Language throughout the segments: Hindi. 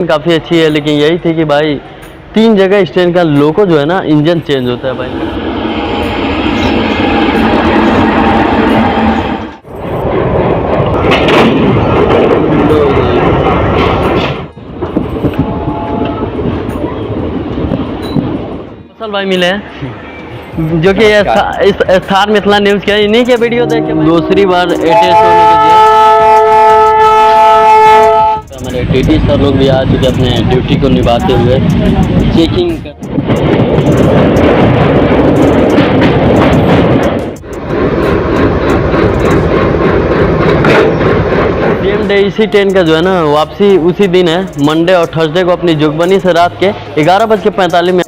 काफ़ी अच्छी है, लेकिन यही थी कि भाई 3 जगह इस ट्रेन का लोको जो है ना इंजन चेंज होता है भाई। फसल भाई मिले हैं जो कि इस स्टार मिथिला न्यूज़ के इन्हीं के वीडियो देख के दूसरी बार एटेस्ट होने के लिए हमारे टीटी सर लोग भी आ चुके अपने ड्यूटी को निभाते हुए चेकिंग कर। सेम डे इसी ट्रेन का जो है ना वापसी उसी दिन है, मंडे और थर्सडे को अपनी जुगबनी से रात के 11:45 में।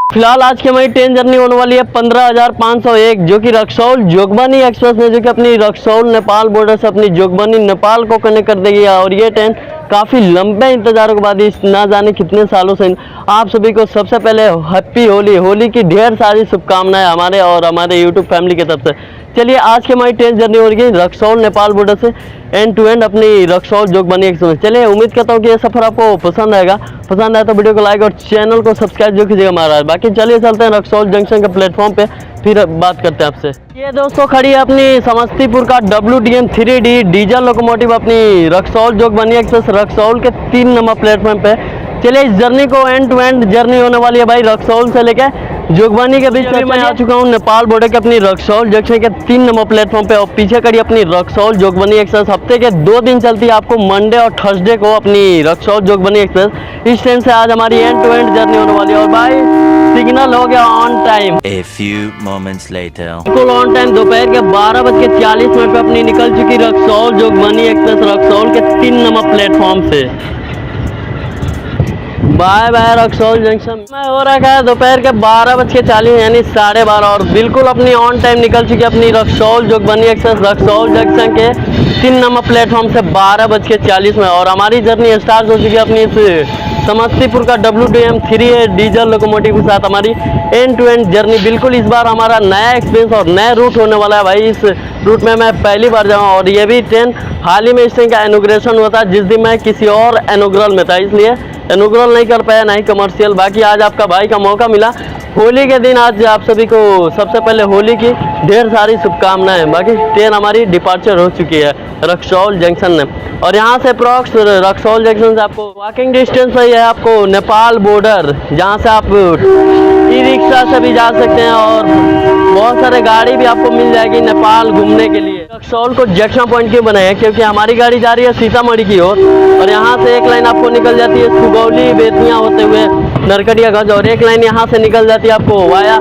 फिलहाल आज की हमारी ट्रेन जर्नी होने वाली है 15,501 जो कि रक्सौल जोगबनी एक्सप्रेस है, जो कि अपनी रक्सौल नेपाल बॉर्डर से अपनी जोगबनी नेपाल को कनेक्ट कर देगी। और ये ट्रेन काफ़ी लंबे इंतजारों के बाद इस ना जाने कितने सालों से आप सभी को सबसे पहले हैप्पी होली, होली की ढेर सारी शुभकामनाएं हमारे और हमारे यूट्यूब फैमिली की तरफ से। चलिए आज की हमारी ट्रेन जर्नी हो रही है रक्सौल नेपाल बॉर्डर से एंड टू एंड अपनी रक्सौल जोगबनी एक्सप्रेस। चलिए उम्मीद करता हूँ कि ये सफ़र आपको पसंद आएगा। पसंद आए तो वीडियो को लाइक और चैनल को सब्सक्राइब जो कीजिएगा महाराज। बाकी चलिए चलते हैं रक्सौल जंक्शन के प्लेटफॉर्म पे, फिर बात करते हैं आपसे। ये दोस्तों खड़ी है अपनी समस्तीपुर का WDM 3D डीजल लोकोमोटिव अपनी रक्सौल जोगबनी एक्सप्रेस रक्सौल के 3 नंबर प्लेटफॉर्म पे। चलिए इस जर्नी को एंड टू एंड जर्नी होने वाली है भाई रक्सौल से लेके जोगबनी के बीच में। मैं आ चुका हूँ नेपाल बॉर्डर के अपनी रक्सौल जंक्शन के 3 नंबर प्लेटफॉर्म पे और पीछे खड़ी अपनी रक्सौल जोगबनी एक्सप्रेस। हफ्ते के 2 दिन चलती है, आपको मंडे और थर्सडे को अपनी रक्सौल जोगबनी एक्सप्रेस। इस ट्रेन से आज हमारी एंड टू एंड जर्नी होने वाली है। और भाई सिग्नल हो गया ऑन टाइम, बिल्कुल ऑन टाइम। दोपहर के 12:40 पे अपनी निकल चुकी रक्सौल जोगबनी एक्सप्रेस रक्सौल के 3 नंबर प्लेटफॉर्म से। बाय बाय रक्सौल जंक्शन में हो रखा है दोपहर के 12:40 यानी 12:30 और बिल्कुल अपनी ऑन टाइम निकल चुकी है अपनी रक्सौल जोगबनी एक्सप्रेस रक्सौल जंक्शन के 3 नंबर प्लेटफॉर्म से 12:40 में। और हमारी जर्नी स्टार्ट हो चुकी है अपनी इस समस्तीपुर का WDM 3 डीजल लोकोमोटिव के साथ हमारी एंड टू एंड जर्नी। बिल्कुल इस बार हमारा नया एक्सपीरियंस और नया रूट होने वाला है भाई। इस रूट में मैं पहली बार जाऊँ और ये भी ट्रेन हाल ही में इस ट्रेन का इनॉग्रेशन हुआ था, जिस दिन मैं किसी और इनॉग्रल में था, इसलिए इनॉग्रल नहीं कर पाया ना ही कमर्शियल। बाकी आज आपका भाई का मौका मिला होली के दिन। आज आप सभी को सबसे पहले होली की ढेर सारी शुभकामनाएं। बाकी ट्रेन हमारी डिपार्चर हो चुकी है रक्सौल जंक्शन में और यहाँ से अप्रॉक्स रक्सौल जंक्शन से आपको वॉकिंग डिस्टेंस है आपको नेपाल बॉर्डर, जहाँ से आप ई रिक्शा से भी जा सकते हैं और बहुत सारे गाड़ी भी आपको मिल जाएगी नेपाल घूमने के लिए। रक्सौल को जंक्शन पॉइंट क्यों बनाया है, क्योंकि हमारी गाड़ी जा रही है सीतामढ़ी की ओर और यहाँ से एक लाइन आपको निकल जाती है सुगौली बेतिया होते हुए नरकटियागंज और एक लाइन यहाँ से निकल जाती है आपको वाया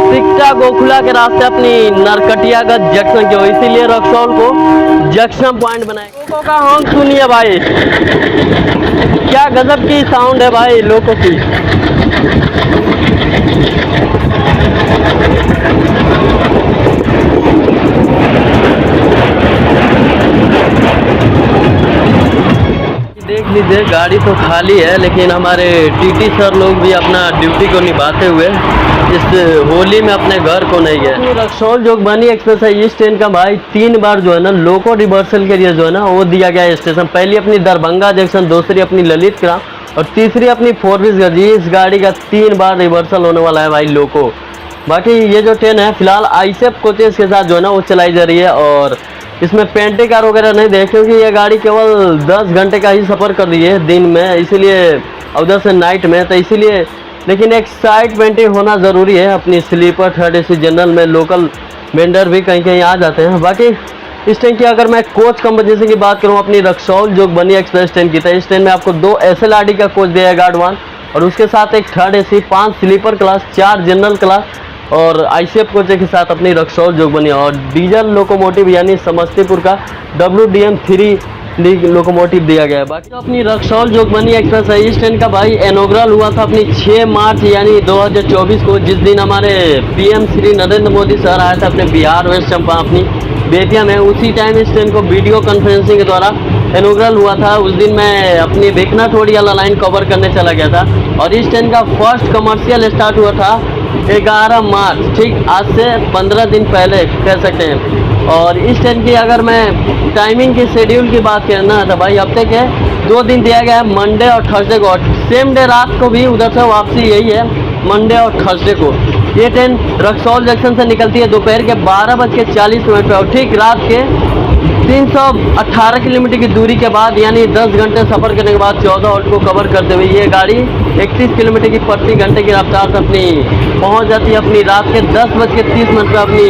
सिकटा गोखुला के रास्ते अपनी नरकटियागंज जंक्शन की हो। इसीलिए रक्सौल को जंक्शन पॉइंट बनाया। लोगों का हॉर्न सुनिए भाई, क्या गजब की साउंड है भाई लोगों की। देख लीजिए गाड़ी तो खाली है, लेकिन हमारे टीटी सर लोग भी अपना ड्यूटी को निभाते हुए इस होली में अपने घर को नहीं गए। रक्सौल जोगबनी एक्सप्रेस है इस ट्रेन का भाई 3 बार जो है ना लोको रिवर्सल के लिए जो है ना वो दिया गया है स्टेशन। पहली अपनी दरभंगा जंक्शन, दूसरी अपनी ललित ग्राम और तीसरी अपनी फोरबिसगंज। इस गाड़ी का 3 बार रिवर्सल होने वाला है भाई लोको। बाकी ये जो ट्रेन है फिलहाल आईसेफ कोचेस के साथ जो है ना वो चलाई जा रही है और इसमें पेंटिंग कार वगैरह नहीं दे, क्योंकि ये गाड़ी केवल 10 घंटे का ही सफ़र कर रही है दिन में, इसीलिए उधर से नाइट में, तो इसीलिए। लेकिन एक साइड पेंटिंग होना ज़रूरी है अपनी स्लीपर थर्ड AC जनरल में। लोकल वेंडर भी कहीं कहीं आ जाते हैं। बाकी इस ट्रेन की अगर मैं कोच कंपोजिशन की बात करूँ अपनी रक्सौल जोगबनी एक्सप्रेस ट्रेन की, तो इस ट्रेन में आपको 2 SLRD का कोच दिया जाएगा एडवांस और उसके साथ एक third AC, 5 sleeper class, 4 general class और ICF कोच के साथ अपनी रक्सौल जोगबनी और डीजल लोकोमोटिव यानी समस्तीपुर का WDM 3 लोकोमोटिव दिया गया है। बाकी तो अपनी रक्सौल जोगबनी एक्सप्रेस है इस ट्रेन का भाई इनॉग्रल हुआ था अपनी 6 मार्च यानी 2024 को, जिस दिन हमारे PM श्री नरेंद्र मोदी सर आए थे अपने बिहार वेस्ट चंपा अपनी बेतिया में। उसी टाइम इस ट्रेन को वीडियो कॉन्फ्रेंसिंग के द्वारा इनॉग्रल हुआ था। उस दिन मैं अपनी बेकना थोड़ी वाला लाइन कवर करने चला गया था और इस ट्रेन का फर्स्ट कमर्शियल स्टार्ट हुआ था 11 मार्च, ठीक आज से 15 दिन पहले कह सकते हैं। और इस ट्रेन की अगर मैं टाइमिंग की शेड्यूल की बात करना तो भाई हफ्ते के 2 दिन दिया गया है, मंडे और थर्सडे को, और सेम डे रात को भी उधर से वापसी यही है, मंडे और थर्सडे को। ये ट्रेन रक्सौल जंक्शन से निकलती है दोपहर के 12:40 पर और ठीक रात के 318 किलोमीटर की दूरी के बाद, यानी 10 घंटे सफ़र करने के बाद 14 हॉल्ट को कवर करते हुए ये गाड़ी 31 किलोमीटर की प्रति घंटे की रफ्तार से अपनी पहुंच जाती है अपनी रात के 10:30 पर अपनी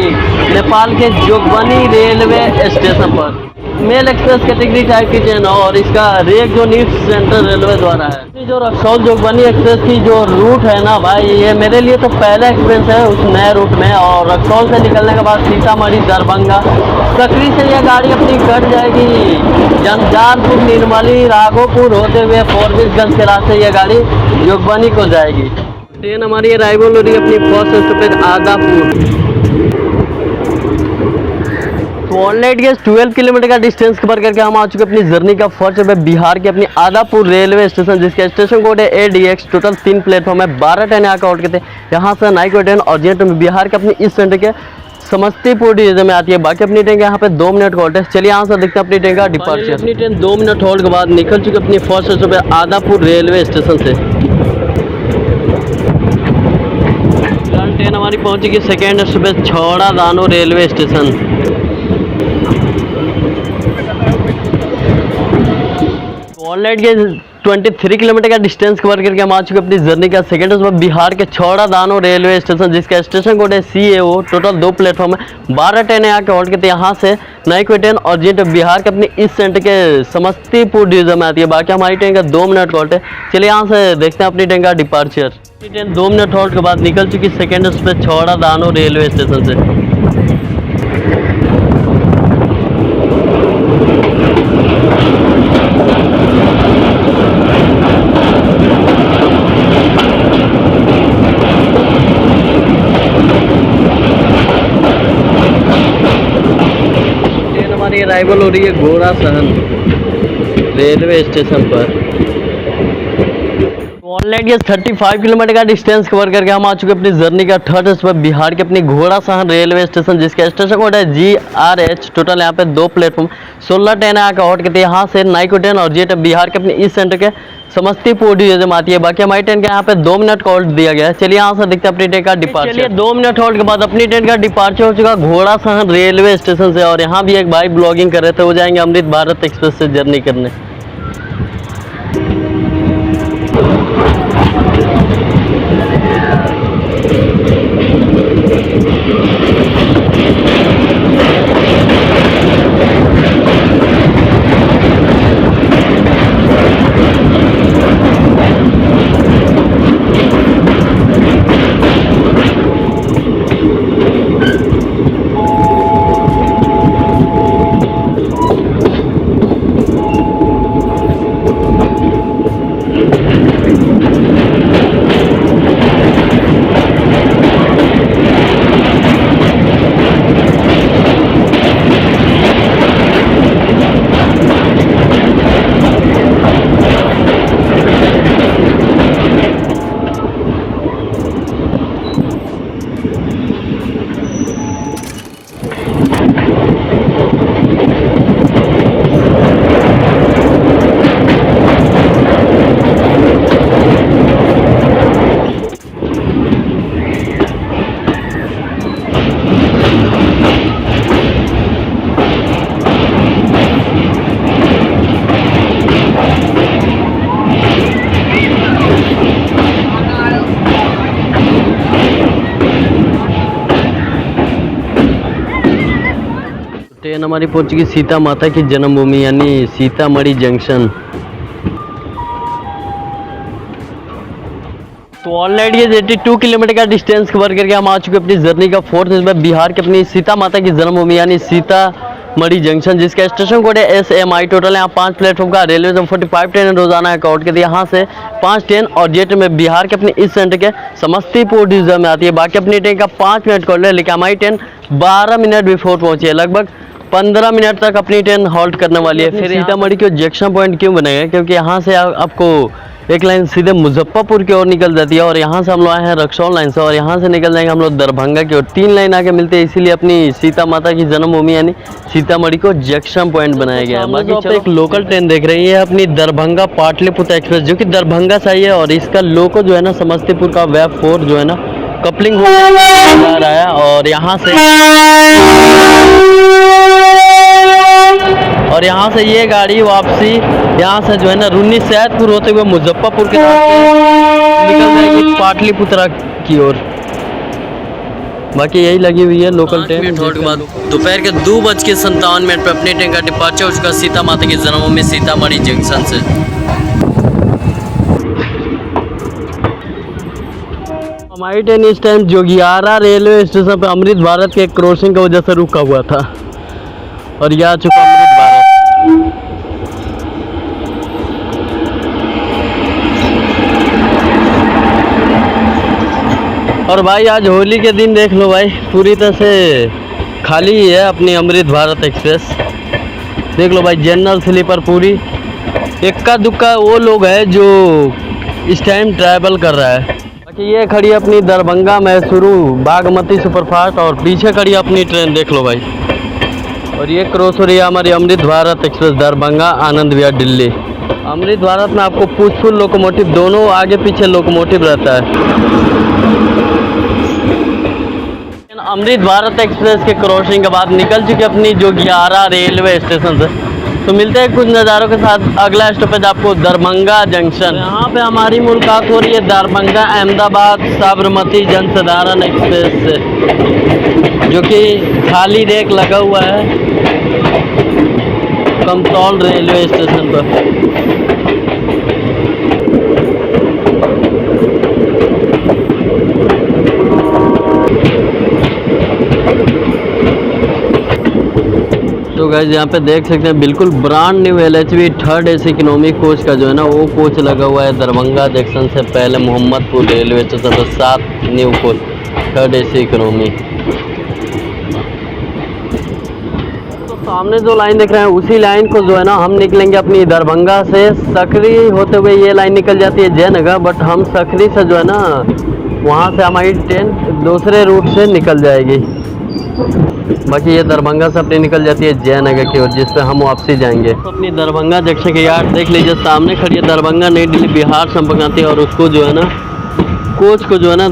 नेपाल के जोगबनी रेलवे स्टेशन पर। मेल एक्सप्रेस कैटेगरी टाइप की ट्रेन और इसका रेक जो न्यूज सेंट्रल रेलवे द्वारा है। ये जो रक्सौल जोगबनी एक्सप्रेस की जो रूट है ना भाई, ये मेरे लिए तो पहला एक्सपीरियंस है उस नए रूट में। और रक्सौल से निकलने के बाद सीतामढ़ी, दरभंगा, सकरी से यह गाड़ी अपनी कट जाएगी जंजारपुर, निर्मली, राघोपुर होते हुए फॉरबिसगंज के रास्ते यह गाड़ी जोगबनी को जाएगी। ट्रेन हमारी अराइवल हो रही है अपनी फर्स्ट स्टॉपेज आदापुर। तो ऑनलाइन के 12 किलोमीटर का डिस्टेंस कवर करके हम आ चुके अपनी जर्नी का फर्स्ट है बिहार के अपनी आदापुर रेलवे स्टेशन, जिसका स्टेशन कोड है ADX। टोटल 3 प्लेटफॉर्म है, 12 ट्रेन यहाँ का आउट करते हैं। यहाँ से नाइको ट्रेन और जेट में बिहार के अपनी इस सेंटर के समस्तीपुर डिवीजन में आती है। बाकी अपनी ट्रेन का यहाँ पे 2 मिनट का होल्ड है। चलिए यहाँ से देखते हैं अपनी ट्रेन का डिपार्चर। अपनी ट्रेन 2 मिनट होल्ड के बाद निकल चुकी अपनी फर्स्ट स्टॉप है आदापुर रेलवे स्टेशन से। ट्रेन हमारी पहुँचेगी सेकेंड स्टॉप है छौड़ा दानो रेलवे स्टेशन। ऑनलाइन के 23 किलोमीटर का डिस्टेंस कवर करके हम आ चुके अपनी जर्नी का सेकेंड स्टॉप बिहार के छौड़ा दानो रेलवे स्टेशन, जिसका स्टेशन कोड है CAO। टोटल 2 प्लेटफॉर्म है, 12 ट्रेन यहाँ के हॉल्ट करते हैं। यहाँ से नाइको ट्रेन और जेट बिहार के अपने इस सेंटर के समस्तीपुर डिवीजन में आती है। बाकी हमारी ट्रेन का 2 मिनट का हॉल्ट है। चलिए यहाँ से देखते हैं अपनी ट्रेन का डिपार्चर। ट्रेन 2 मिनट हॉल्ट के बाद निकल चुकी सेकेंड स्टॉप छौड़ा दानो रेलवे स्टेशन से। अराइवल हो रही है घोड़ा सहन रेलवे स्टेशन पर। ऑनलाइन के 35 किलोमीटर का डिस्टेंस कवर करके हम आ चुके अपनी जर्नी का थर्ड स्टॉप बिहार के अपनी घोड़ा सहन रेलवे स्टेशन, जिसका स्टेशन कोड है GRH। टोटल यहाँ पे 2 प्लेटफॉर्म, 16 ट्रेन यहाँ का हॉल्ट करती है। यहाँ से नाइको ट्रेन और जेट बिहार के अपने इस सेंटर के समस्तीपुर डिवीजन में आती है। बाकी हमारी ट्रेन का यहाँ पे 2 मिनट का हॉल्ट दिया गया है। चलिए यहाँ से देखते हैं अपनी ट्रेन का डिपार्चर। चलिए 2 मिनट हॉल्ट के बाद अपनी ट्रेन का डिपार्चर हो चुका घोड़ा सहन रेलवे स्टेशन से। और यहाँ भी एक भाई ब्लॉगिंग कर रहे थे, वो जाएंगे अमृत भारत एक्सप्रेस से जर्नी करने। ट्रेन हमारी पहुंच चुकी सीता माता की जन्मभूमि यानी सीतामढ़ी जंक्शन। तो ऑलरेडी ये 82 किलोमीटर का डिस्टेंस कवर करके हम आ चुके अपनी जर्नी का फोर्थ में बिहार के अपनी सीता माता की जन्मभूमि यानी सीतामढ़ी जंक्शन, जिसका स्टेशन कोड है SMI। टोटल यहाँ 5 प्लेटफॉर्म का रेलवे से 45 ट्रेन रोजाना का आउट करती है। यहाँ से 5 ट्रेन और जेट में बिहार के अपने इस सेंटर के समस्तीपुर डिवीजन में आती है। बाकी अपनी ट्रेन का 5 मिनट का है, लेकिन हमारी ट्रेन 12 मिनट बिफोर पहुंची है। लगभग 15 मिनट तक अपनी ट्रेन हॉल्ट करने वाली है। फिर सीतामढ़ी को जंक्शन पॉइंट क्यों बनाया, क्योंकि यहाँ से आपको एक लाइन सीधे मुजफ्फरपुर की ओर निकल जाती है और यहाँ से हम लोग आए हैं रक्सौल लाइन से और यहाँ से निकल जाएंगे हम लोग दरभंगा की ओर। 3 लाइन आके मिलते हैं, इसीलिए अपनी सीता माता की जन्मभूमि यानी सीतामढ़ी को जंक्शन पॉइंट बनाया गया है। बाकी आप एक लोकल ट्रेन देख रही है अपनी दरभंगा पाटलिपुत्र एक्सप्रेस, जो कि दरभंगा से आई है और इसका लोको जो है ना समस्तीपुर का वेब 4 जो है ना कपलिंग हो जा रहा है और यहाँ से ये गाड़ी वापसी यहाँ से जो है ना रुन्नी सैदपुर होते हुए मुजफ्फरपुर के निकल जाएगी पाटलिपुत्रा की ओर। बाकी यही लगी हुई है लोकल ट्रेन। थोड़ी के बाद दोपहर के 2:57 पे अपनी ट्रेन का डिपार्चर हो चुका सीता माता की जन्मभूमि सीतामढ़ी जंक्शन से। हमारी ट्रेन इस टाइम जोगियारा रेलवे स्टेशन पे अमृत भारत के क्रॉसिंग की वजह से रुका हुआ था और यह आ चुका अमृत भारत। और भाई आज होली के दिन देख लो भाई पूरी तरह से खाली ही है अपनी अमृत भारत एक्सप्रेस। देख लो भाई जनरल स्लीपर पूरी, इक्का दुक्का वो लोग है जो इस टाइम ट्रैवल कर रहा है। बाकी ये खड़ी है अपनी दरभंगा मैसूरू बागमती सुपरफास्ट और पीछे खड़ी है अपनी ट्रेन देख लो भाई। और ये क्रॉस हो रही है हमारी अमृत भारत एक्सप्रेस दरभंगा आनंद विहार दिल्ली। अमृत भारत में आपको पुशफुल लोकोमोटिव दोनों आगे पीछे लोकोमोटिव रहता है। अमृत भारत एक्सप्रेस के क्रॉसिंग के बाद निकल चुकी अपनी जोगियारा रेलवे स्टेशन से। तो मिलते हैं कुछ नज़ारों के साथ। अगला स्टॉपेज आपको दरभंगा जंक्शन। यहाँ पे हमारी मुलाकात हो रही है दरभंगा अहमदाबाद साबरमती जनसाधारण एक्सप्रेस से, जो कि खाली रेक लगा हुआ है कमतौल रेलवे स्टेशन पर। तो गाइस यहाँ पे देख सकते हैं बिल्कुल brand new LHV 3rd AC economy coach का जो है ना वो कोच लगा हुआ है दरभंगा जंक्शन से पहले मोहम्मदपुर रेलवे स्टेशन पर 7 new coach 3rd AC economy. तो सामने जो लाइन देख रहे हैं उसी लाइन को जो है ना हम निकलेंगे अपनी दरभंगा से सकरी होते हुए। ये लाइन निकल जाती है जयनगर, बट हम सकरी से जो है ना वहाँ से हमारी ट्रेन दूसरे रूट से निकल जाएगी। बाकी ये दरभंगा से अपनी निकल जाती है जयनगर की ओर, जिस पे हम वापसी जाएंगे। तो अपनी दरभंगा जंक्शन के यार्ड देख लीजिए, सामने खड़ी है दरभंगा नई दिल्ली बिहार संपर्क क्रांति और उसको जो है ना कोच को जो है ना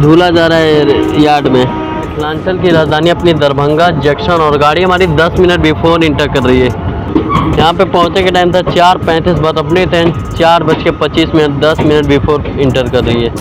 धुला जा रहा है यार्ड में। मिथिलांचल की राजधानी अपनी दरभंगा जंक्शन और गाड़ी हमारी 10 मिनट बिफोर इंटर कर रही है। यहाँ पे पहुँचे के टाइम था 4:35, बट अपनी ट्रेन 4:25 10 मिनट बिफोर इंटर कर रही है।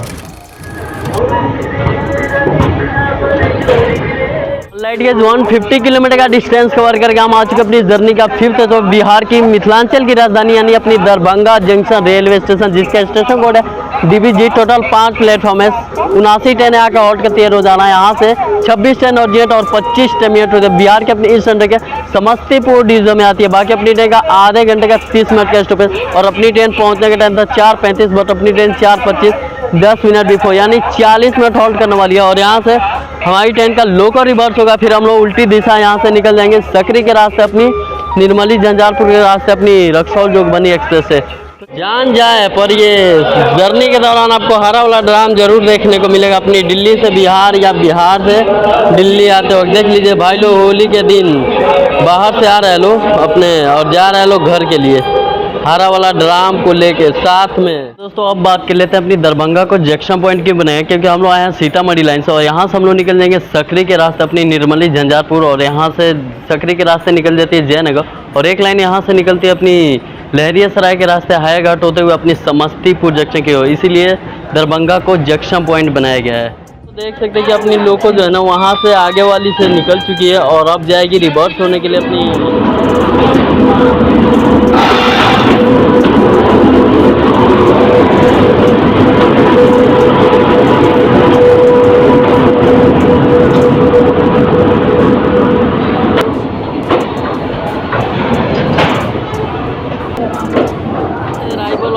लाइट के 150 किलोमीटर का डिस्टेंस कवर करके हम आ चुके अपनी जर्नी का 5th तो बिहार की मिथिलांचल की राजधानी यानी अपनी दरभंगा जंक्शन रेलवे स्टेशन, जिसका स्टेशन कोड है DBG। टोटल 5 प्लेटफॉर्म है, 79 ट्रेनें आकर हॉल्ट करती है रोजाना। यहाँ से 26 ट्रेन ऑर्डिनेट और 25 टेमिनेट होते हैं। बिहार के अपनी इस सेंटर के समस्तीपुर डिवीजन में आती है। बाकी अपनी ट्रेन का आधे घंटे का 30 मिनट का स्टॉपेज और अपनी ट्रेन पहुँचने का टाइम था 4:35, बट अपनी ट्रेन 4:25 10 मिनट बिफोर यानी 40 मिनट हॉल्ट करने वाली है। और यहाँ से हमारी ट्रेन का लोको रिवर्स होगा, फिर हम लोग उल्टी दिशा यहाँ से निकल जाएंगे सकरी के रास्ते अपनी निर्मली झंझारपुर के रास्ते अपनी रक्सौल जोगबनी एक्सप्रेस से। जान जाए पर ये जर्नी के दौरान आपको हरा वाला ड्राम जरूर देखने को मिलेगा अपनी दिल्ली से बिहार या बिहार से दिल्ली आते वक्त। देख लीजिए भाई लोग होली के दिन बाहर से आ रहे लोग अपने और जा रहे लोग घर के लिए हरा वाला ड्राम को लेके साथ में। दोस्तों अब बात कर लेते हैं अपनी दरभंगा को जंक्शन पॉइंट क्यों बनाया, क्योंकि हम लोग आए हैं सीतामढ़ी लाइन से और यहाँ से हम लोग निकल जाएंगे सकरी के रास्ते अपनी निर्मली झंझारपुर और यहाँ से सकरी के रास्ते निकल जाती है जयनगर और एक लाइन यहाँ से निकलती है अपनी लहरिया सराय के रास्ते हायाघाट होते हुए अपनी समस्तीपुर जंक्शन की ओर। इसीलिए दरभंगा को जंक्शन पॉइंट बनाया गया है। तो देख सकते हैं कि अपनी लोको जो है ना वहाँ से आगे वाली से निकल चुकी है और अब जाएगी रिवर्स होने के लिए अपनी।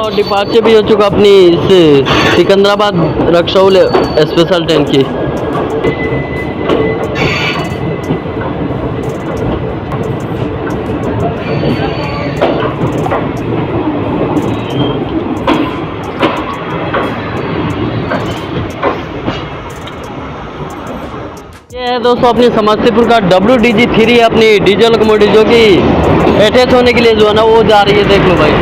और डिपार्चर भी हो चुका अपनी इस सिकंदराबाद रक्सौल स्पेशल ट्रेन की। है दोस्तों अपनी समस्तीपुर का WDG3 अपनी डीजल लोकोमोटिव जो कि अटैच होने के लिए जो है ना वो जा रही है। देख लो भाई,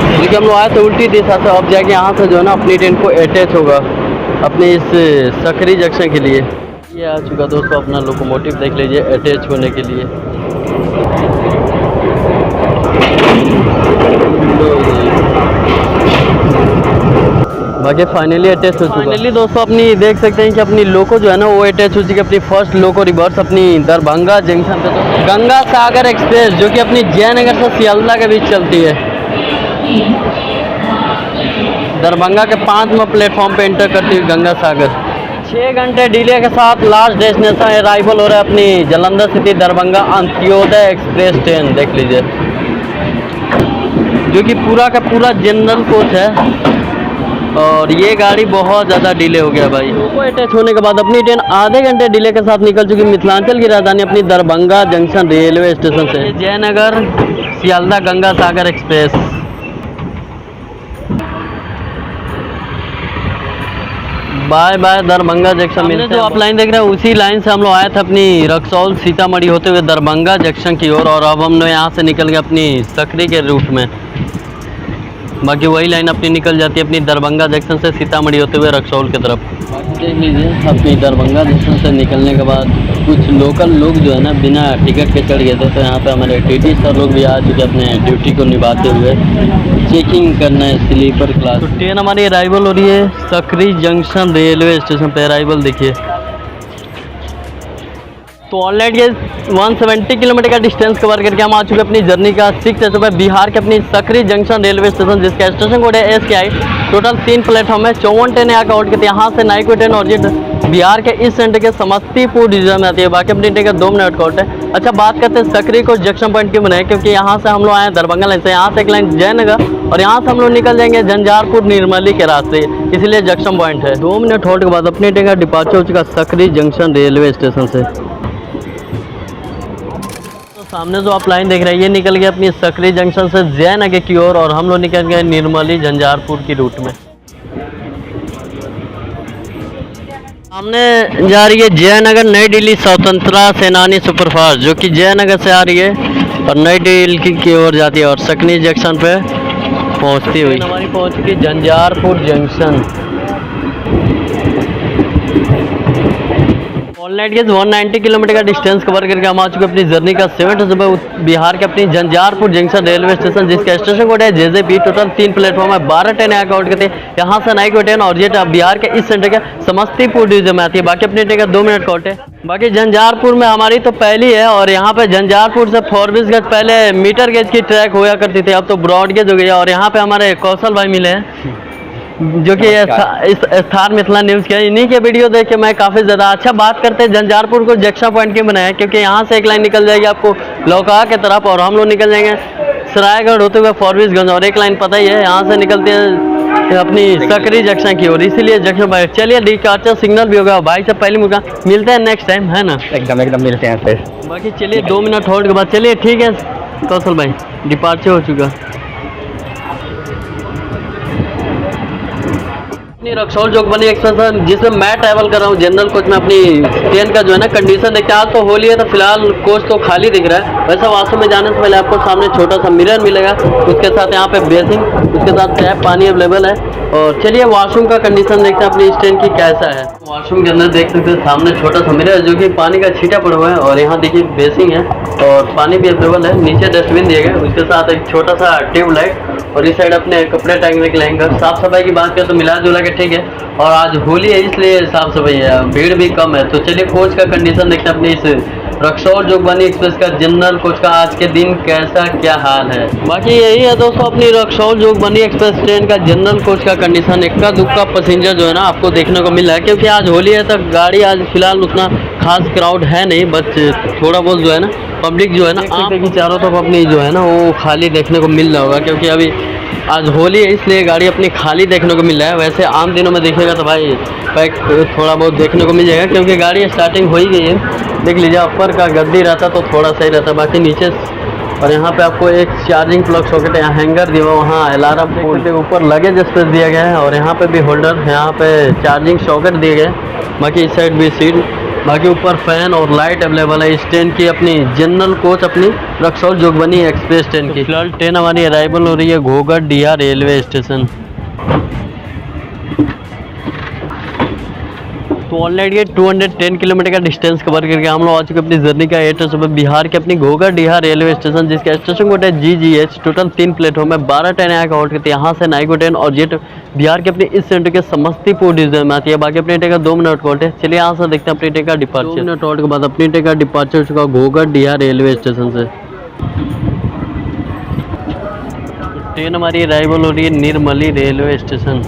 क्योंकि हम लोग आए थे उल्टी दिशा से, अब जाके यहाँ से जो है ना अपनी ट्रेन को अटैच होगा अपने इस सकरी जंक्शन के लिए। ये आ चुका दोस्तों अपना लोकोमोटिव, देख लीजिए अटैच होने के लिए। बाकी फाइनली अटैच हो चुका। फाइनली दोस्तों अपनी देख सकते हैं कि अपनी लोको जो है ना वो अटैच हो चुकी है। अपनी फर्स्ट लोको रिवर्स अपनी दरभंगा जंक्शन पे तो गंगा सागर एक्सप्रेस जो कि अपनी जयनगर से सियालदा के बीच चलती है। दरभंगा के 5वें प्लेटफॉर्म पे एंटर करती हुई गंगा सागर 6 घंटे डिले के साथ लास्ट डेस्टिनेशन अराइवल हो रहा है अपनी Jalandhar city Darbhanga Antyodaya express train. देख लीजिए जो कि पूरा का पूरा जनरल कोच है और ये गाड़ी बहुत ज़्यादा डिले हो गया भाई। लोको अटैच होने के बाद अपनी ट्रेन आधे घंटे डिले के साथ निकल चुकी मिथिलांचल की राजधानी अपनी दरभंगा जंक्शन रेलवे स्टेशन से। Jaynagar Sealdah Ganga Sagar express. By by Darbhanga junction. मिलते जो आप लाइन देख रहे हैं उसी लाइन से हम लोग आए थे अपनी रक्सौल सीतामढ़ी होते हुए दरभंगा जंक्शन की ओर और अब हम लोग यहाँ से निकल गए अपनी सकरी के रूट में। बाकी वही लाइन अपनी निकल जाती है अपनी दरभंगा जंक्शन से सीतामढ़ी होते हुए रक्सौल की तरफ। देख लीजिए अपनी दरभंगा जंक्शन से निकलने के बाद कुछ लोकल लोग जो है ना बिना टिकट के चढ़ गए थे, तो यहाँ पे हमारे TT सर लोग भी आ चुके अपने ड्यूटी को निभाते हुए। चेकिंग करना है स्लीपर क्लास। तो ट्रेन हमारी अराइवल हो रही है सकरी जंक्शन रेलवे स्टेशन पे। अराइवल देखिए तो ऑलरेडी ये 170 किलोमीटर का डिस्टेंस कवर करके हम आ चुके अपनी जर्नी का 6 स्टेशन पर बिहार के अपनी सकरी जंक्शन रेलवे स्टेशन, जिसका स्टेशन कोड है SKI। टोटल 3 प्लेटफॉर्म है, 54 ट्रेन यहाँ का आउट करती है। यहाँ से नाइको ट्रेन और ये बिहार के इस सेंटर के समस्तीपुर डिवीजन में आती है। बाकी अपनी ट्रेन का 2 मिनट का आउट है। अच्छा बात करते हैं सकरी को जंक्शन पॉइंट क्यों बनाए, क्योंकि यहाँ से हम लोग आए दरभंगा लाइन से, यहाँ से एक लाइन जयनगर और यहाँ से हम लोग निकल जाएंगे झंझारपुर निर्मली के रास्ते, इसलिए जंक्शन पॉइंट है। 2 मिनट होल्ड के बाद अपनी ट्रेन का डिपार्चर हो चुका सकरी जंक्शन रेलवे स्टेशन से। सामने जो आप लाइन देख रहे हैं ये निकल गया अपनी सकरी जंक्शन से जयनगर की ओर और हम लोग निकल गए निर्मली झंझारपुर की रूट में। सामने जा रही है जयनगर नई दिल्ली स्वतंत्रता सेनानी सुपरफास्ट जो कि जयनगर से आ रही है और नई दिल्ली की ओर जाती है और सकरी जंक्शन पे पहुंचती हुई हमारी पहुंच चुकी झंझारपुर जंक्शन। ऑलनाइट के 190 किलोमीटर का डिस्टेंस कवर करके हम आ चुके अपनी जर्नी का 7 सुबह बिहार के अपनी झंझारपुर जंक्शन रेलवे स्टेशन, जिसका स्टेशन कोड है JJP। टोटल 3 प्लेटफॉर्म है, 12 ट्रेन यहाँ का आउट करते हैं। यहाँ से नाइको ट्रेन और ये बिहार के इस सेंटर के समस्तीपुर डिवीजन में आती है। बाकी अपनी ट्रेन का 2 मिनट का आउट है। बाकी झंझारपुर में हमारी तो पहली है और यहाँ पे झंझारपुर से 420 गज पहले मीटर गेज की ट्रैक हुआ करती थी, अब तो ब्रॉड गेज हो गई है। और यहाँ पे हमारे कौशल भाई मिले हैं जो कि इस स्टार मिथिला न्यूज़ के, इन्हीं के वीडियो देख के मैं काफ़ी ज़्यादा अच्छा बात करते हैं। झंझारपुर को जंक्शन पॉइंट क्यों बनाया, क्योंकि यहाँ से एक लाइन निकल जाएगी आपको लौका के तरफ और हम लोग निकल जाएंगे सरायगढ़ होते हुए फॉरबिसगंज और एक लाइन पता ही है यहाँ से निकलते हैं अपनी सकरी जंक्शन की ओर, इसीलिए जंक्शन पॉइंट। चलिए डिपार्चर सिग्नल भी होगा भाई से पहली मुका, मिलते हैं नेक्स्ट टाइम, है ना। एकदम मिलते हैं फिर। बाकी चलिए 2 मिनट होल्ड के बाद चलिए ठीक है कौशल भाई, डिपार्चर हो चुका। रक्सौल जोगबनी एक्सप्रेस जिसमें मैं ट्रैवल कर रहा हूँ जनरल कोच में अपनी ट्रेन का जो है ना कंडीशन देखते हैं। आज तो होली है तो फिलहाल कोच तो खाली दिख रहा है। वैसे वास्तव में जाने से पहले आपको सामने छोटा सा मिरर मिलेगा, उसके साथ यहाँ पे बेसिंग, उसके साथ टैप पानी अवेलेबल है। और चलिए वॉशरूम का कंडीशन देखते हैं अपनी इस ट्रेन की कैसा है। वॉशरूम के अंदर देख सकते हैं सामने छोटा सा मिरर जो कि पानी का छींटा पड़ा हुआ है और यहाँ देखिए बेसिंग है और पानी भी अवेलेबल है। नीचे डस्टबिन दिए गए, उसके साथ एक छोटा सा ट्यूबलाइट और इस साइड अपने कपड़े टांगने के हैंगर। साफ सफाई की बात करें तो मिला जुला के ठीक है और आज होली है इसलिए साफ सफाई है, भीड़ भी कम है। तो चलिए कोच का कंडीशन देखते हैं अपनी इस रक्सौल जोगबनी एक्सप्रेस का जनरल कोच का आज के दिन कैसा क्या हाल है। बाकी यही है दोस्तों अपनी रक्सौल जोगबनी एक्सप्रेस ट्रेन का जनरल कोच का कंडीशन। इक्का दुक्का पैसेंजर जो है ना आपको देखने को मिल रहा है, क्योंकि आज होली है तो गाड़ी आज फिलहाल उतना खास क्राउड है नहीं, बस थोड़ा बहुत जो है ना पब्लिक जो है ना कि चारों तरफ अपनी जो है ना वो खाली देखने को मिल रहा होगा, क्योंकि अभी आज होली है इसलिए गाड़ी अपनी खाली देखने को मिल रहा है। वैसे आम दिनों में देखिएगा तो भाई पैक थोड़ा बहुत देखने को मिल जाएगा, क्योंकि गाड़ी स्टार्टिंग हो ही गई है। देख लीजिए ऊपर का गद्दी रहता तो थोड़ा सही रहता, बाकी नीचे और यहाँ पे आपको एक चार्जिंग प्लग सॉकेट यहाँ हैंगर दिया हुआ, वहाँ अलार्म पोल के ऊपर लगेज स्पेस दिया गया है। और यहाँ पे भी होल्डर, यहाँ पे चार्जिंग सॉकेट दिए गए। बाकी इस साइड भी सीट, बाकी ऊपर फैन और लाइट अवेलेबल है। इस ट्रेन की अपनी जनरल कोच अपनी रक्सौल जोगबनी एक्सप्रेस ट्रेन की फिलहाल ट्रेन हमारी अराइवल हो रही है घोघर डीहा रेलवे स्टेशन। तो ऑलरेडी ये 210 किलोमीटर का डिस्टेंस कवर करके हम लोग आ चुके अपनी जर्नी का एड्रेस है बिहार के अपनी घोघर डीहा रेलवे स्टेशन, जिसका स्टेशन कोड है GGH। टोटल 3 प्लेटफॉर्म है, 12 ट्रेन यहाँ का हॉल्ट करती है। यहाँ से नाइको ट्रेन और जेट बिहार के अपने इस सेंटर के समस्तीपुर डिवीजन में आती है। बाकी अपनी ट्रेन का 2 मिनट हॉल्ट है। चलिए यहाँ से देखते हैं अपनी ट्रेन का डिपार्चर। 2 मिनट हॉल्ट के बाद अपनी ट्रेन का डिपार्चर हो चुका घोघर डीहा रेलवे स्टेशन से। ट्रेन हमारी अराइवल हो रही है निर्मली रेलवे स्टेशन।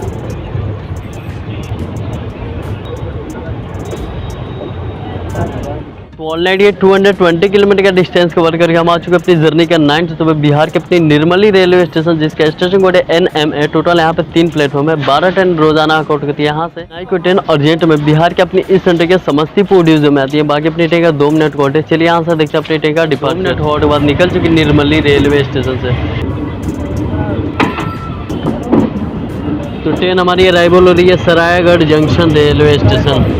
तो ऑलरेडी ये 220 किलोमीटर का डिस्टेंस कवर करके हम आ चुके अपनी जर्नी का 9th सुबह बिहार के अपनी निर्मली रेलवे स्टेशन, जिसका स्टेशन कोड है NMA। टोटल यहाँ पे 3 प्लेटफॉर्म है, 12 ट्रेन रोजाना आउट करती है। यहाँ से नाइको ट्रेन और जेट में बिहार के अपनी इस सेंटर के समस्तीपुर डिवीजन में आती है। बाकी अपनी ट्रेन का 2 मिनट हॉल्ट है। चलिए यहाँ से देखते हैं अपनी ट्रेन का डिपार्चर। 2 मिनट हॉल्ट के बाद निकल चुकी निर्मली रेलवे स्टेशन से। तो ट्रेन हमारी अराइवल हो रही है Saraigarh junction railway station.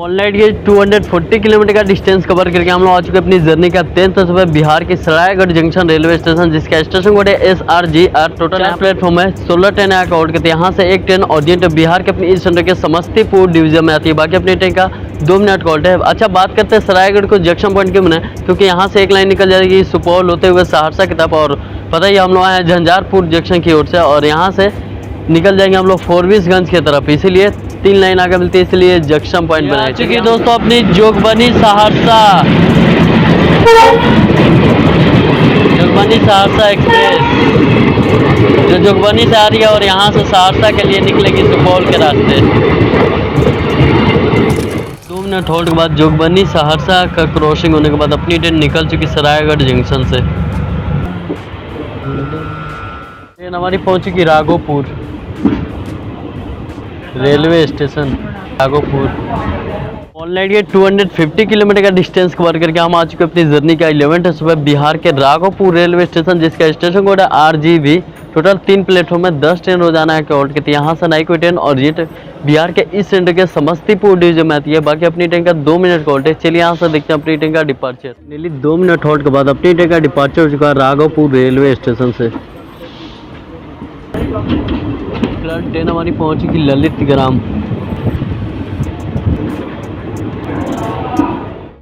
Already ये 240 किलोमीटर का डिस्टेंस कवर करके हम लोग आ चुके अपनी जर्नी का 10th सुबह बिहार के सरायगढ़ जंक्शन रेलवे स्टेशन, जिसका स्टेशन कोड है SRGR। टोटल यहाँ प्लेटफॉर्म है, 16 ट्रेन यहाँ का आउट करती है। यहाँ से एक ट्रेन ऑरिजिनेट बिहार के अपनी इस सेंटर के समस्तीपुर डिवीजन में आती है। बाकी अपनी ट्रेन का 2 मिनट हॉल्ट है। अच्छा, बात करते हैं सरायगढ़ को जंक्शन पॉइंट क्यों बनाए, क्योंकि यहाँ से एक लाइन निकल जाएगी सुपौल होते हुए सहरसा की तरफ। और पता ही हम लोग आए हैं झंझारपुर जंक्शन की ओर से, और यहाँ से निकल जाएंगे हम लोग फोरबिसगंज की तरफ। इसीलिए 3 लाइन आगे मिलती है, इसलिए जंक्शन पॉइंट बनाए चुकी है दोस्तों अपनी जोगबनी सहरसा एक्सप्रेस, जो जोगबनी से आ रही है और यहाँ से सहरसा के लिए निकलेगी सुपौल के रास्ते। 2 मिनट होल्ड के बाद जोगबनी सहरसा का क्रॉसिंग होने के बाद अपनी ट्रेन निकल चुकी सरायगढ़ जंक्शन से। ट्रेन हमारी पहुँच चुकी Raghopur railway station Raghopur. Already ये 250 किलोमीटर का डिस्टेंस कवर करके हम आ चुके अपनी जर्नी का 11th सुबह बिहार के राघोपुर रेलवे स्टेशन, जिसका स्टेशन कोड है RGB। टोटल 3 प्लेटफॉर्म है, 10 ट्रेन रोजाना है आउट करती है। यहाँ से नाइको ट्रेन और जेट बिहार के इस सेंटर के समस्तीपुर डिवीजन में आती है। बाकी अपनी ट्रेन का 2 मिनट हॉल्ट है। चलिए यहाँ से देखते हैं अपनी ट्रेन का डिपार्चर। नेली 2 मिनट हॉल्ट के बाद अपनी ट्रेन का डिपार्चर हो चुका है राघोपुर रेलवे स्टेशन से। ट्रेन हमारी पहुंची की ललित ग्राम।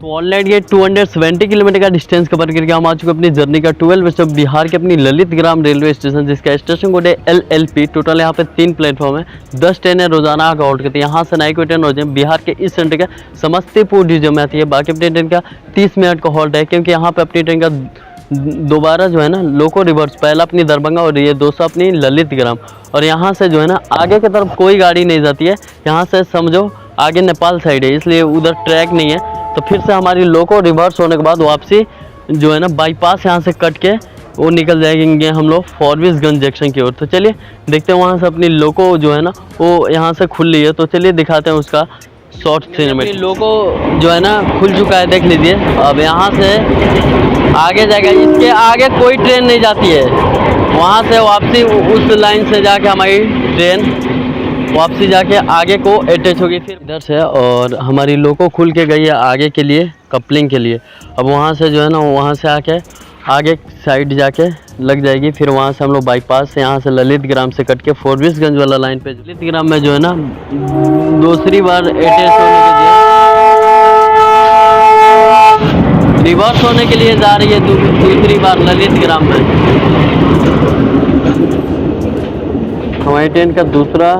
तो ऑलरेडी ये 270 किलोमीटर का डिस्टेंस कवर करके हम आ चुके अपनी जर्नी का 12 स्टॉप बिहार के अपनी ललित ग्राम रेलवे स्टेशन, जिसका स्टेशन कोड है LLP। टोटल यहाँ पे 3 प्लेटफॉर्म है, 10 ट्रेनें रोजाना आउट करती है। यहाँ से नाइको ट्रेन और बिहार के इस सेंटर का समस्तीपुर डिवीजन में आती है। बाकी अपनी ट्रेन का 30 मिनट का हॉल्ट है, क्योंकि यहाँ पे अपनी ट्रेन का दोबारा जो है ना लोको रिवर्स, पहला अपनी दरभंगा और ये दूसरा अपनी ललित ग्राम। और यहाँ से जो है ना आगे की तरफ कोई गाड़ी नहीं जाती है। यहाँ से समझो आगे नेपाल साइड है, इसलिए उधर ट्रैक नहीं है। तो फिर से हमारी लोको रिवर्स होने के बाद वापसी जो है ना बाईपास यहाँ से कट के वो निकल जाएंगे हम लोग फोरबिसगंज जंक्शन की ओर। तो चलिए देखते हैं, वहाँ से अपनी लोको जो है ना वो यहाँ से खुल रही है। तो चलिए दिखाते हैं उसका शॉर्ट सिनेमेटिक। लोको जो है ना खुल चुका है, देख लीजिए। अब यहाँ से आगे जाएगा, इसके आगे कोई ट्रेन नहीं जाती है। वहाँ से वापसी उस लाइन से जाके हमारी ट्रेन वापसी जाके आगे को अटैच होगी फिर इधर से। और हमारी लोको खुल के गई है आगे के लिए कपलिंग के लिए। अब वहाँ से जो है ना वहाँ से आके आगे साइड जाके लग जाएगी। फिर वहाँ से हम लोग बाईपास से यहाँ से ललित ग्राम से कट के फोरबिसगंज वाला लाइन पे ललित ग्राम में जो है ना दूसरी बार अटैच होने के लिए रिवर्स होने के लिए जा रही है दूसरी बार ललित ग्राम में। हमारी ट्रेन का दूसरा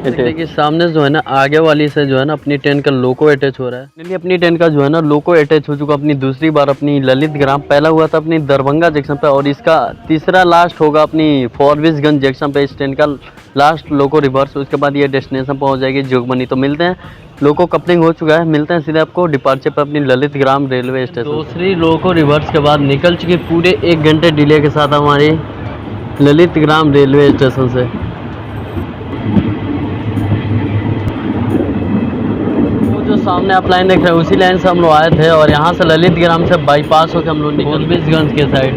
कि सामने जो है ना आगे वाली से जो है ना अपनी ट्रेन का लोको अटैच हो रहा है। चलिए अपनी ट्रेन का जो है ना लोको अटैच हो चुका अपनी दूसरी बार अपनी ललित ग्राम। पहला हुआ था अपनी दरभंगा जंक्शन पे, और इसका तीसरा लास्ट होगा अपनी फोरबिसगंज जंक्शन पे। इस ट्रेन का लास्ट लोको रिवर्स, उसके बाद ये डेस्टिनेशन पहुंच जाएगी जोगबनी। तो मिलते हैं, लोको कपलिंग हो चुका है, मिलते हैं सीधे आपको डिपार्चर पर अपनी ललित ग्राम रेलवे स्टेशन। दूसरी लोको रिवर्स के बाद निकल चुकी पूरे 1 घंटे डिले के साथ हमारी ललित ग्राम रेलवे स्टेशन से। सामने आप लाइन देख रहे हैं, उसी लाइन से हम लोग आए थे और यहाँ से ललित ग्राम से बाईपास होकर हम लोग निकल बीसगंज के साइड।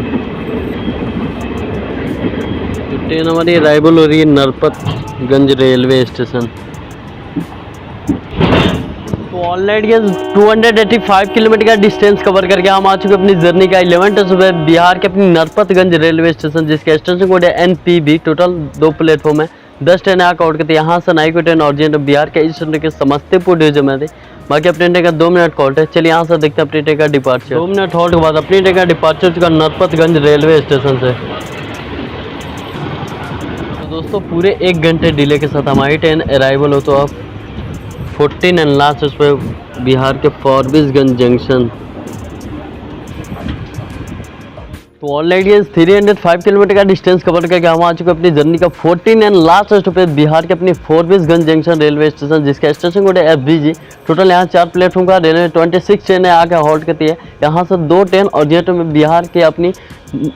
तो ट्रेन हमारी अराइवल हो रही है नरपतगंज रेलवे स्टेशन। तो ऑनलाइन के 285 किलोमीटर का डिस्टेंस कवर करके हम आ चुके अपनी जर्नी का 11 सुबह बिहार के अपनी नरपतगंज रेलवे स्टेशन, जिसका स्टेशन कोड है NPB। टोटल 2 प्लेटफॉर्म है, 10 ट्रेन आउट करती है। यहाँ से नाई को ट्रेन और बिहार के ईस्ट के समस्तीपुर डिवीजन में थी। बाकी अपनी ट्रेन का 2 मिनट हॉल्ट है। चलिए यहाँ से देखते हैं अपनी ट्रेन का डिपार्चर। 2 मिनट हॉल्ट के बाद अपनी ट्रेन का डिपार्चर चुका नरपतगंज रेलवे स्टेशन से। तो दोस्तों पूरे 1 घंटे डिले के साथ हमारी ट्रेन अराइवल हो, तो अब 14 एंड लास्ट उस पर बिहार के फॉरबिसगंज जंक्शन। तो ऑलरेडी 305 किलोमीटर का डिस्टेंस कवर करके हम आ चुके अपनी जर्नी का 14 एंड लास्ट स्टॉपेज बिहार के अपनी फॉरबिसगंज जंक्शन रेलवे स्टेशन, जिसका स्टेशन कोड है FBG। टोटल यहाँ 4 प्लेटफॉर्म का रेलवे 26 ट्रेनें आके हॉल्ट करती है। यहाँ से 2 ट्रेन और जेट में बिहार के अपनी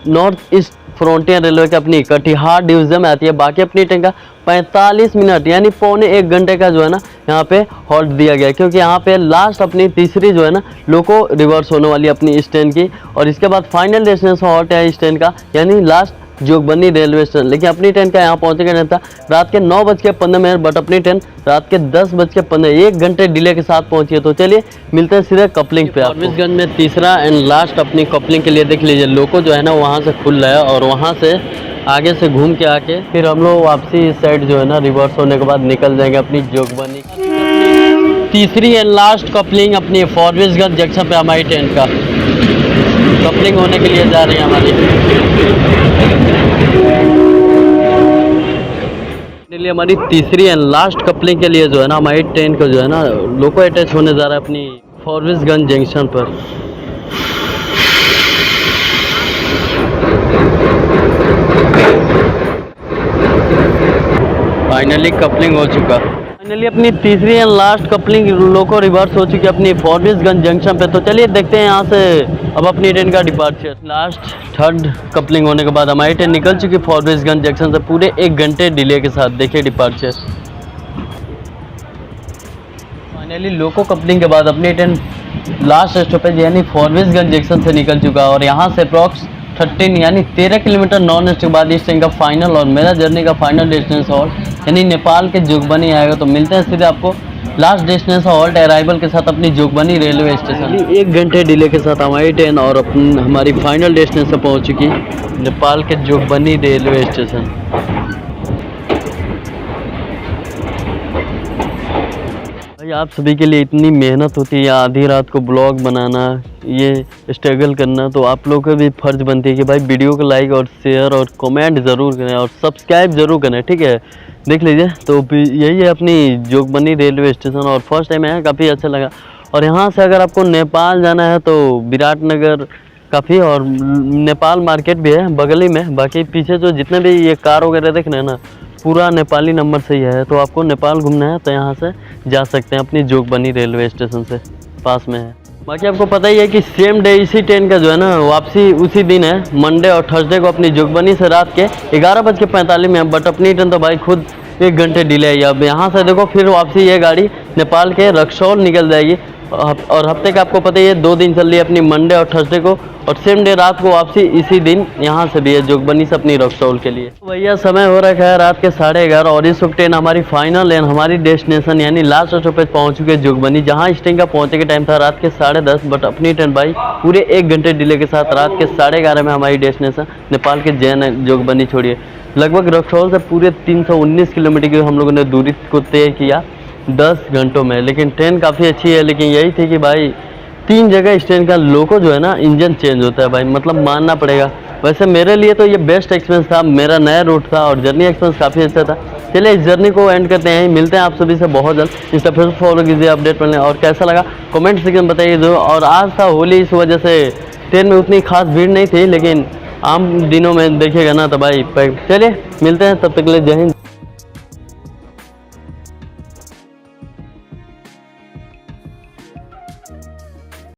नॉर्थ ईस्ट फ्रंटियर रेलवे की अपनी कटिहार डिवीजन में आती है। बाकी अपनी ट्रेन का 45 मिनट यानी पौने 1 घंटे का जो है ना यहाँ पे हॉल्ट दिया गया है, क्योंकि यहाँ पे लास्ट अपनी तीसरी जो है ना लोको रिवर्स होने वाली अपनी इस ट्रेन की, और इसके बाद फाइनल डेस्टिनेशन हॉल्ट है इस ट्रेन का यानी लास्ट जोगबनी रेलवे स्टेशन। लेकिन अपनी ट्रेन का यहाँ पहुँचेगा नहीं था रात के 9:15, बट अपनी ट्रेन रात के 10:15 1 घंटे डिले के साथ पहुँची है। तो चलिए मिलते हैं सीधे कपलिंग पे। फॉरबिसगंज में तीसरा एंड लास्ट अपनी कपलिंग के लिए देख लीजिए, लोको जो है ना वहाँ से खुल रहा है और वहाँ से आगे से घूम के आके फिर हम लोग वापसी इस साइड जो है ना रिवर्स होने के बाद निकल जाएंगे अपनी जोगबनी। तीसरी एंड लास्ट कपलिंग अपनी फॉरबिसगंज जंक्शन पे हमारी ट्रेन का कपलिंग होने के लिए जा रही है हमारी। इसलिए हमारी तीसरी एंड लास्ट कपलिंग के लिए जो है ना हमारी ट्रेन को जो है ना लोको अटैच होने जा रहा है अपनी फॉरबिसगंज जंक्शन पर। फाइनली कपलिंग हो चुका। फाइनली अपनी तीसरी and last coupling loco reverse हो चुकी है अपनी फॉरबिसगंज जंक्शन पे। तो चलिए देखते हैं यहाँ से अब अपनी ट्रेन का डिपार्चर। लास्ट थर्ड कपलिंग होने के बाद हमारी ट्रेन निकल चुकी फॉरबिसगंज जंक्शन से पूरे 1 घंटे डिले के साथ। देखिए डिपार्चर। फाइनली लोको कपलिंग के बाद अपनी ट्रेन लास्ट स्टॉपेज यानी फॉरबिसगंज जंक्शन से निकल चुका और यहाँ से अप्रॉक्स 13 यानी 13 किलोमीटर नॉन ईस्ट के बाद इस ट्रेन का फाइनल और मेरा जर्नी का फाइनल डेस्टिनेशन हॉल्ट यानी नेपाल के जोगबनी आएगा। तो मिलते हैं सीधे आपको लास्ट डेस्टिनेशन हॉल्ट अराइवल के साथ अपनी जोगबनी रेलवे स्टेशन। 1 घंटे डिले के साथ हमारी ट्रेन और हमारी फाइनल डेस्टिनेशन पहुंच चुकी नेपाल के जोगबनी रेलवे स्टेशन। भाई आप सभी के लिए इतनी मेहनत होती है आधी रात को ब्लॉग बनाना, ये स्ट्रगल करना, तो आप लोगों का भी फर्ज बनती है कि भाई वीडियो को लाइक और शेयर और कमेंट ज़रूर करें और सब्सक्राइब ज़रूर करें, ठीक है। देख लीजिए तो यही है अपनी जोगबनी रेलवे स्टेशन और फर्स्ट टाइम है, काफ़ी अच्छा लगा। और यहाँ से अगर आपको नेपाल जाना है तो विराटनगर काफ़ी और नेपाल मार्केट भी है बगल ही में। बाकी पीछे जो जितने भी ये कार वगैरह देख रहे हैं ना पूरा नेपाली नंबर से ही है, तो आपको नेपाल घूमना है तो यहाँ से जा सकते हैं अपनी जोगबनी रेलवे स्टेशन से, पास में है। बाकी आपको पता ही है कि सेम डे इसी ट्रेन का जो है ना वापसी उसी दिन है, मंडे और थर्सडे को अपनी जोगबनी से रात के 11:45 में। बट अपनी ट्रेन तो भाई खुद 1 घंटे डिले है। अब यहाँ से देखो फिर वापसी ये गाड़ी नेपाल के रक्सौल निकल जाएगी और हफ्ते का आपको पता ही है 2 दिन चल रही है अपनी मंडे और थर्सडे को, और सेम डे रात को वापसी इसी दिन यहाँ से भी है जोगबनी से अपनी रक्सौल के लिए। तो भैया समय हो रखा है रात के 11:30 और इस वक्त ट्रेन हमारी फाइनल एंड हमारी डेस्टिनेशन यानी लास्ट स्टॉपेज पहुँच चुके हैं जोगबनी, जहाँ इस ट्रेन का पहुँचे के टाइम था रात के 10:30। बट अपनी ट्रेन भाई पूरे 1 घंटे डिले के साथ रात के 11:30 में हमारी डेस्टिनेशन नेपाल के जैन जोगबनी छोड़िए लगभग रक्सौल से पूरे 319 किलोमीटर की हम लोगों ने दूरी को तय किया 10 घंटों में। लेकिन ट्रेन काफ़ी अच्छी है, लेकिन यही थी कि भाई 3 जगह इस ट्रेन का लोको जो है ना इंजन चेंज होता है भाई, मतलब मानना पड़ेगा। वैसे मेरे लिए तो ये बेस्ट एक्सपीरियंस था, मेरा नया रूट था और जर्नी एक्सपीरियंस काफ़ी अच्छा था। चलिए इस जर्नी को एंड करते हैं, मिलते हैं आप सभी से बहुत जल्द। इंस्टा फेसबुक फॉलो कीजिए, अपडेट मिलने और कैसा लगा कमेंट सेक्शन में बताइए जो। और आज था होली, इस वजह से ट्रेन में उतनी खास भीड़ नहीं थी, लेकिन आम दिनों में देखिएगा ना तो भाई। चलिए मिलते हैं, तब तक के लिए जय हिंद।